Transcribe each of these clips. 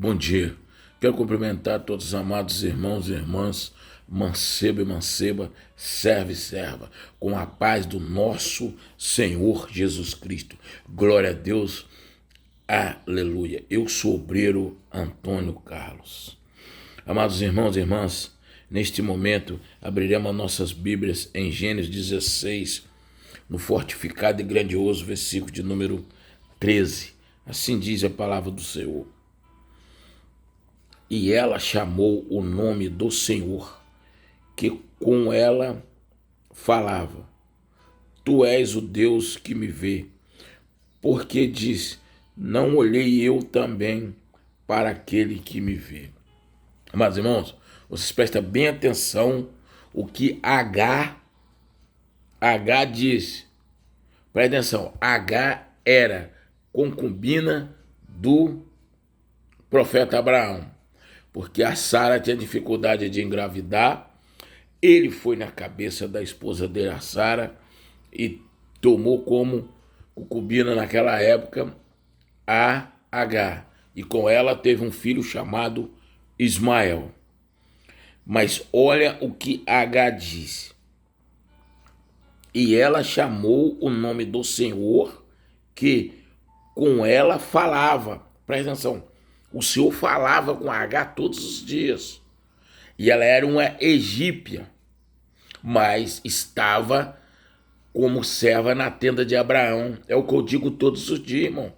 Bom dia. Quero cumprimentar todos os amados irmãos e irmãs, mancebo e manceba, servo e serva, com a paz do nosso Senhor Jesus Cristo. Glória a Deus. Aleluia. Eu sou o obreiro Antônio Carlos. Amados irmãos e irmãs, neste momento abriremos nossas Bíblias em Gênesis 16, no fortificado e grandioso versículo de número 13. Assim diz a palavra do Senhor. E ela chamou o nome do Senhor, que com ela falava: Tu és o Deus que me vê. Porque diz: Não olhei eu também para aquele que me vê. Mas, irmãos, vocês prestem bem atenção o que H diz. Presta atenção, H era concubina do profeta Abraão, porque a Sara tinha dificuldade de engravidar. Ele foi na cabeça da esposa dele, a Sara, e tomou como concubina naquela época a H, e com ela teve um filho chamado Ismael. Mas olha o que H diz. E ela chamou o nome do Senhor, que com ela falava. Presta atenção. O Senhor falava com H todos os dias. E ela era uma egípcia, mas estava como serva na tenda de Abraão. É o que eu digo todos os dias, irmão.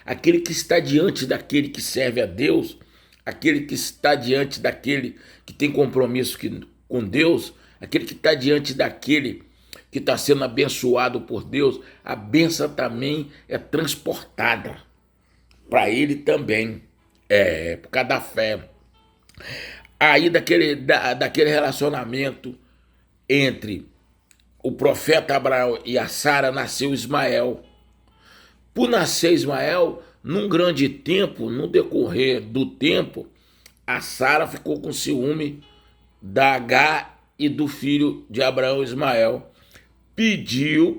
Aquele que está diante daquele que serve a Deus, aquele que está diante daquele que tem compromisso com Deus, aquele que está diante daquele que está sendo abençoado por Deus, a bênção também é transportada para ele também. Por causa da fé. Aí daquele relacionamento entre o profeta Abraão e a Sara nasceu Ismael. Por nascer Ismael, num grande tempo, no decorrer do tempo, a Sara ficou com ciúme da H e do filho de Abraão, Ismael. Pediu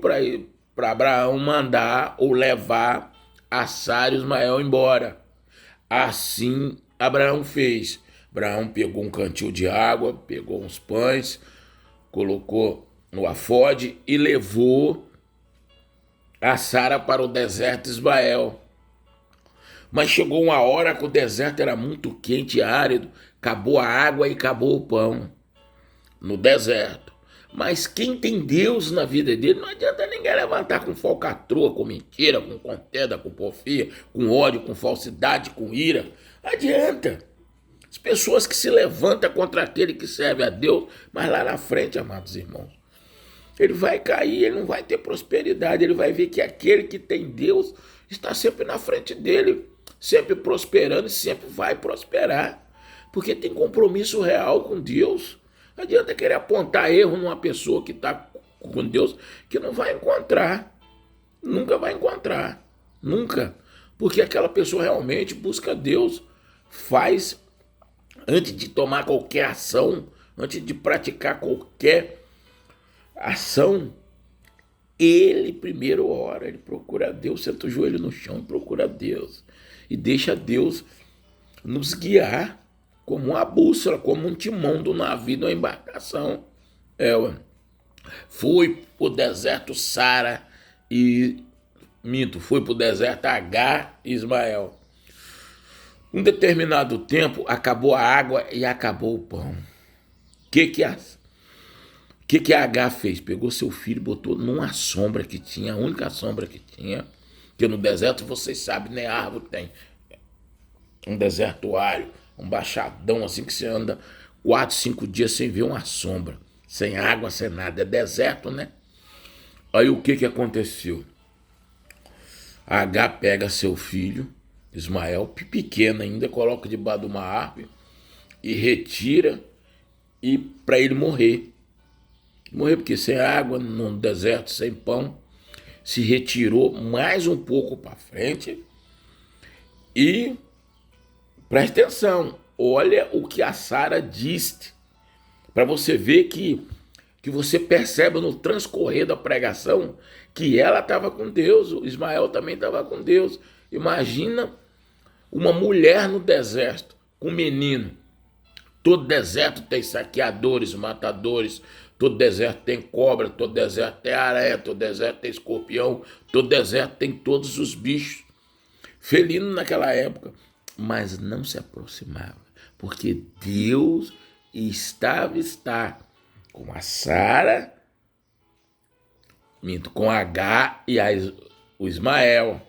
para Abraão mandar ou levar a Sara e Ismael embora. Assim Abraão fez. Abraão pegou um cantil de água, pegou uns pães, colocou no afode e levou a Sara para o deserto de Ismael. Mas chegou uma hora que o deserto era muito quente e árido, acabou a água e acabou o pão no deserto. Mas quem tem Deus na vida dele, não adianta ninguém levantar com falcatrua, com mentira, com contenda, com porfia, com ódio, com falsidade, com ira. Adianta. As pessoas que se levantam contra aquele que serve a Deus, mas lá na frente, amados irmãos, ele vai cair, ele não vai ter prosperidade, ele vai ver que aquele que tem Deus está sempre na frente dele, sempre prosperando e sempre vai prosperar, porque tem compromisso real com Deus. Não adianta querer apontar erro numa pessoa que está com Deus, que não vai encontrar. Nunca vai encontrar. Nunca. Porque aquela pessoa realmente busca Deus. Faz, antes de tomar qualquer ação, antes de praticar qualquer ação, ele primeiro ora, ele procura Deus, senta o joelho no chão e procura Deus. E deixa Deus nos guiar como uma bússola, como um timão do navio, da embarcação. Foi pro deserto Sara e foi pro deserto H e Ismael. Um determinado tempo acabou a água e acabou o pão. O que a H fez? Pegou seu filho e botou numa sombra que tinha, a única sombra que tinha, porque no deserto, vocês sabem, nem árvore tem. Um deserto árido, um baixadão assim que você anda 4, 5 dias sem ver uma sombra, sem água, sem nada, é deserto, né? Aí o que aconteceu? A H pega seu filho, Ismael, pequeno ainda, coloca debaixo de uma árvore e retira e para ele morrer. Morrer porque sem água, no deserto, sem pão, se retirou mais um pouco para frente e preste atenção, olha o que a Sara disse, para você ver que você percebe no transcorrer da pregação que ela estava com Deus, o Ismael também estava com Deus. Imagina uma mulher no deserto, com um menino. Todo deserto tem saqueadores, matadores, todo deserto tem cobra, todo deserto tem aranha, todo deserto tem escorpião, todo deserto tem todos os bichos felinos naquela época. Mas não se aproximava, porque Deus está com a Sara, com H e o Ismael.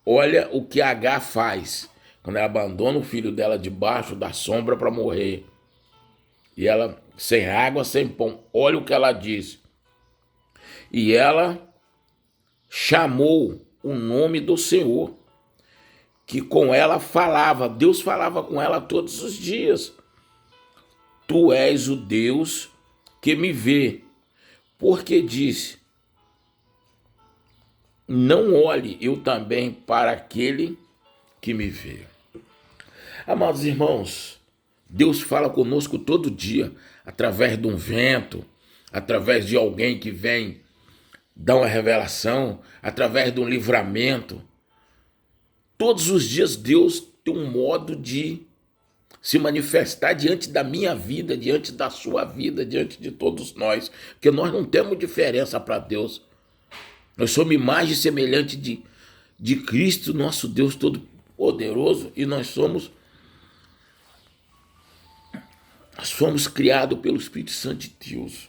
Olha o que H faz quando ela abandona o filho dela debaixo da sombra para morrer. E ela, sem água, sem pão. Olha o que ela diz. E ela chamou o nome do Senhor, que com ela falava. Deus falava com ela todos os dias. Tu és o Deus que me vê. Porque disse, não olhe eu também para aquele que me vê. Amados irmãos, Deus fala conosco todo dia, através de um vento, através de alguém que vem dar uma revelação, através de um livramento. Todos os dias Deus tem um modo de se manifestar diante da minha vida, diante da sua vida, diante de todos nós, porque nós não temos diferença para Deus. Nós somos imagem semelhante de Cristo, nosso Deus Todo-Poderoso, e nós somos criados pelo Espírito Santo de Deus.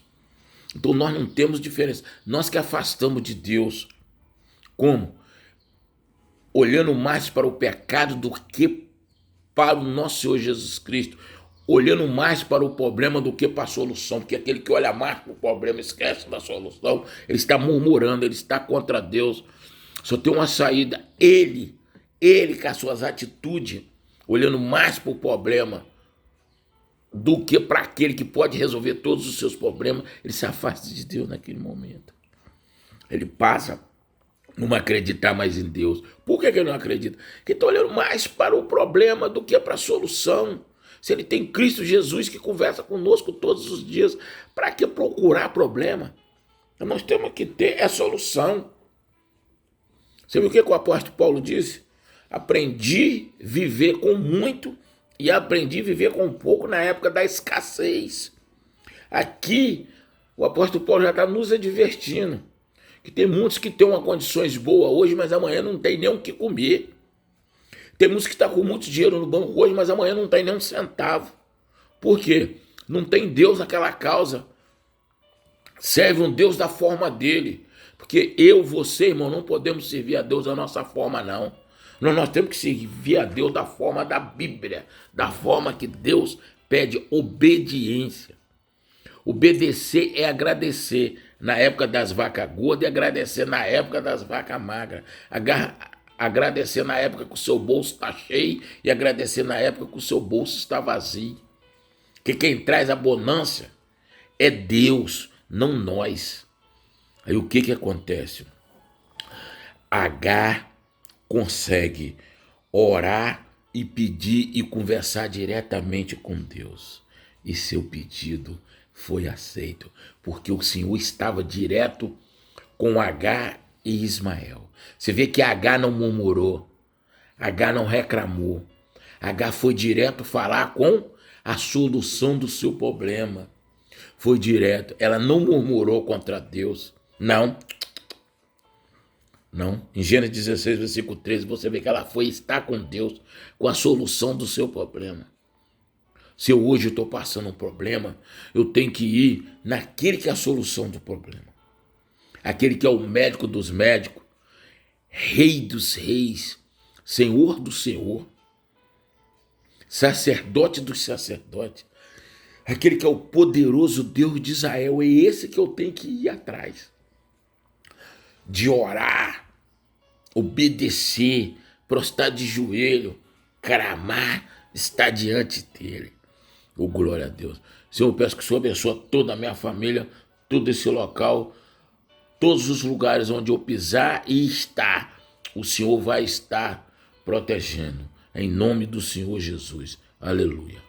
Então nós não temos diferença. Nós que afastamos de Deus. Como? Olhando mais para o pecado do que para o nosso Senhor Jesus Cristo. Olhando mais para o problema do que para a solução. Porque aquele que olha mais para o problema esquece da solução. Ele está murmurando, ele está contra Deus. Só tem uma saída. Ele com as suas atitudes, olhando mais para o problema do que para aquele que pode resolver todos os seus problemas, ele se afasta de Deus naquele momento. Ele passa a não acreditar mais em Deus. Por que ele não acredita? Porque está olhando mais para o problema do que para a solução. Se ele tem Cristo Jesus que conversa conosco todos os dias, para que procurar problema? Então nós temos que ter a solução. Você viu o que o apóstolo Paulo disse? Aprendi a viver com muito e aprendi a viver com pouco na época da escassez. Aqui, o apóstolo Paulo já está nos advertindo que tem muitos que têm uma condições boas hoje, mas amanhã não tem nem o que comer. Tem muitos que estão com muito dinheiro no banco hoje, mas amanhã não tem nem um centavo. Por quê? Não tem Deus naquela causa. Serve um Deus da forma dele. Porque eu, você, irmão, não podemos servir a Deus da nossa forma, não. Nós temos que servir a Deus da forma da Bíblia, da forma que Deus pede obediência. Obedecer é agradecer na época das vacas gordas e agradecer na época das vacas magras. Agradecer na época que o seu bolso está cheio e agradecer na época que o seu bolso está vazio. Porque quem traz a bonança é Deus, não nós. Aí o que acontece? H consegue orar e pedir e conversar diretamente com Deus. E seu pedido foi aceito, porque o Senhor estava direto com H e Ismael. Você vê que H não murmurou, H não reclamou, H foi direto falar com a solução do seu problema. Foi direto, ela não murmurou contra Deus, não. Em Gênesis 16, versículo 13, você vê que ela foi estar com Deus, com a solução do seu problema. Se eu hoje estou passando um problema, eu tenho que ir naquele que é a solução do problema. Aquele que é o médico dos médicos, Rei dos reis, Senhor do Senhor, sacerdote dos sacerdotes, aquele que é o poderoso Deus de Israel. É esse que eu tenho que ir atrás. De orar, obedecer, prostrar de joelho, clamar, estar diante dele. Oh, glória a Deus. Senhor, eu peço que o Senhor abençoe toda a minha família, todo esse local, todos os lugares onde eu pisar e estar, o Senhor vai estar protegendo. Em nome do Senhor Jesus. Aleluia.